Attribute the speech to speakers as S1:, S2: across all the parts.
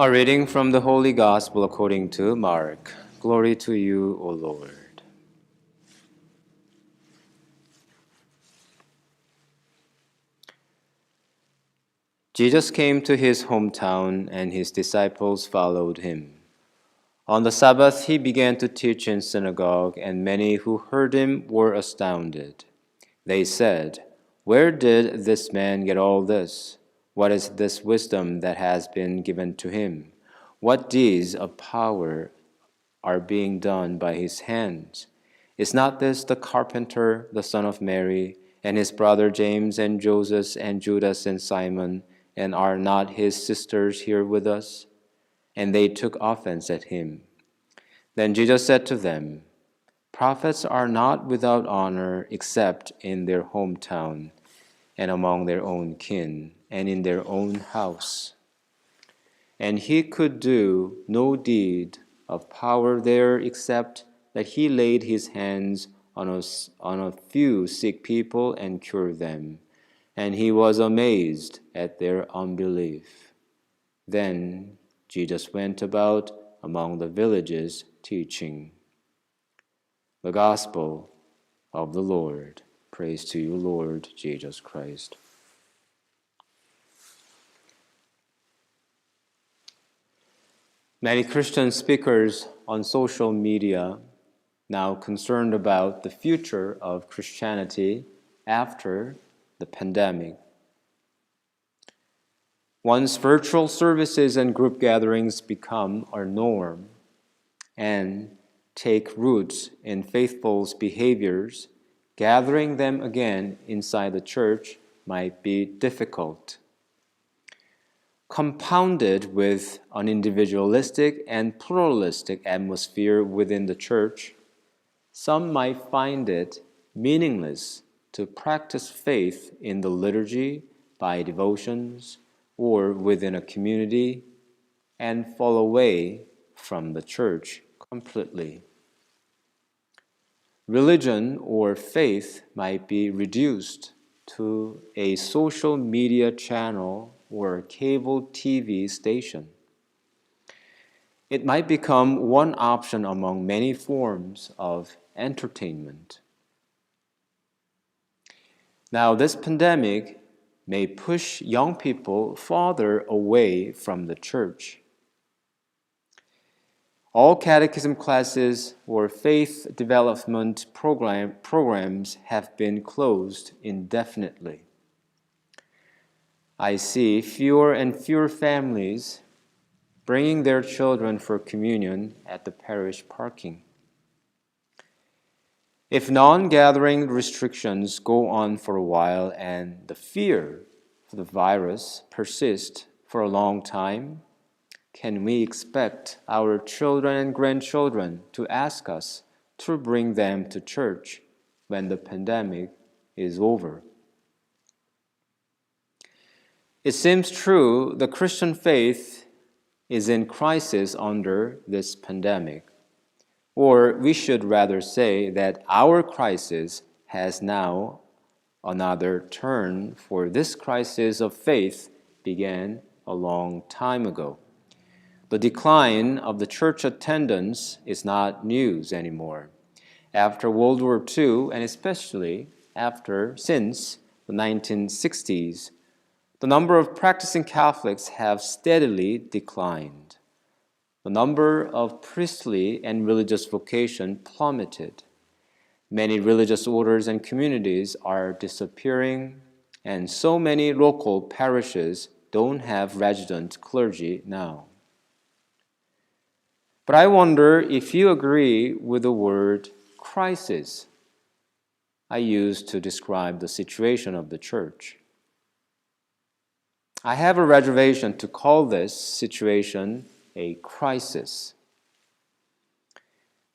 S1: A reading from the Holy Gospel according to Mark. Glory to you, O Lord. Jesus came to his hometown, and his disciples followed him. On the Sabbath, he began to teach in synagogue, and many who heard him were astounded. They said, "Where did this man get all this? What is this wisdom that has been given to him? What deeds of power are being done by his hands? Is not this the carpenter, the son of Mary, and his brother James and Joseph and Judas and Simon, and are not his sisters here with us?" And they took offense at him. Then Jesus said to them, "Prophets are not without honor except in their hometown, and among their own kin, and in their own house." And he could do no deed of power there except that he laid his hands on a few sick people and cured them. And he was amazed at their unbelief. Then Jesus went about among the villages teaching. The Gospel of the Lord. Praise to you, Lord Jesus Christ. Many Christian speakers on social media now concerned about the future of Christianity after the pandemic. Once virtual services and group gatherings become our norm and take root in faithful's behaviors, gathering them again inside the church might be difficult. Compounded with an individualistic and pluralistic atmosphere within the church, some might find it meaningless to practice faith in the liturgy by devotions or within a community and fall away from the church completely. Religion or faith might be reduced to a social media channel or a cable TV station. It might become one option among many forms of entertainment. Now, this pandemic may push young people farther away from the church. All catechism classes or faith development programs have been closed indefinitely. I see fewer and fewer families bringing their children for communion at the parish parking. If non-gathering restrictions go on for a while and the fear for the virus persists for a long time, can we expect our children and grandchildren to ask us to bring them to church when the pandemic is over? It seems true the Christian faith is in crisis under this pandemic. Or we should rather say that our crisis has now another turn, for this crisis of faith began a long time ago. The decline of the church attendance is not news anymore. After World War II, and especially since the 1960s, the number of practicing Catholics have steadily declined. The number of priestly and religious vocation plummeted. Many religious orders and communities are disappearing, and so many local parishes don't have resident clergy now. But I wonder if you agree with the word crisis I used to describe the situation of the church. I have a reservation to call this situation a crisis.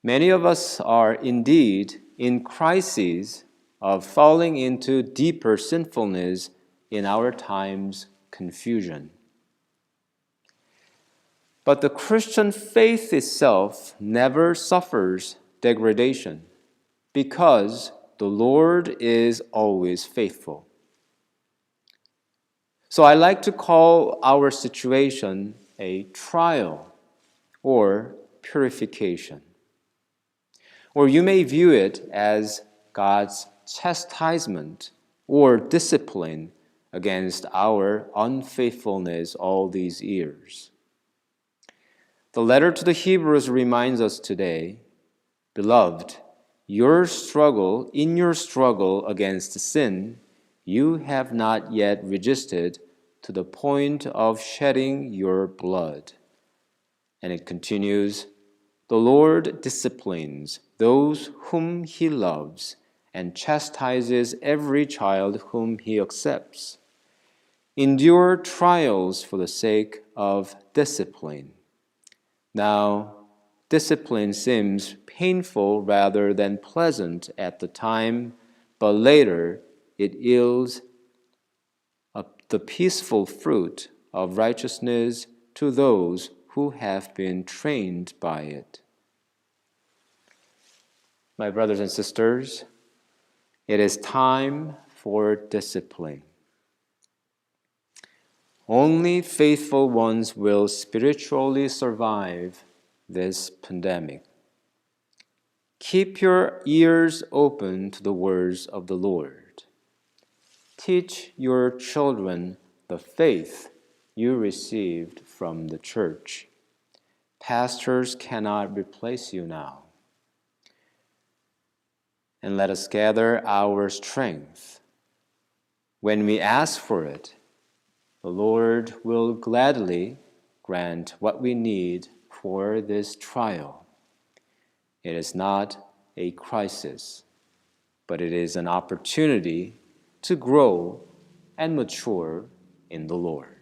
S1: Many of us are indeed in crises of falling into deeper sinfulness in our time's confusion. But the Christian faith itself never suffers degradation because the Lord is always faithful. So I like to call our situation a trial or purification. Or you may view it as God's chastisement or discipline against our unfaithfulness all these years. The letter to the Hebrews reminds us today, beloved, in your struggle against sin, you have not yet resisted to the point of shedding your blood. And it continues, the Lord disciplines those whom he loves and chastises every child whom he accepts. Endure trials for the sake of discipline. Now, discipline seems painful rather than pleasant at the time, but later it yields the peaceful fruit of righteousness to those who have been trained by it. My brothers and sisters, it is time for discipline. Only faithful ones will spiritually survive this pandemic. Keep your ears open to the words of the Lord. Teach your children the faith you received from the church. Pastors cannot replace you now. And let us gather our strength. When we ask for it, the Lord will gladly grant what we need for this trial. It is not a crisis, but it is an opportunity to grow and mature in the Lord.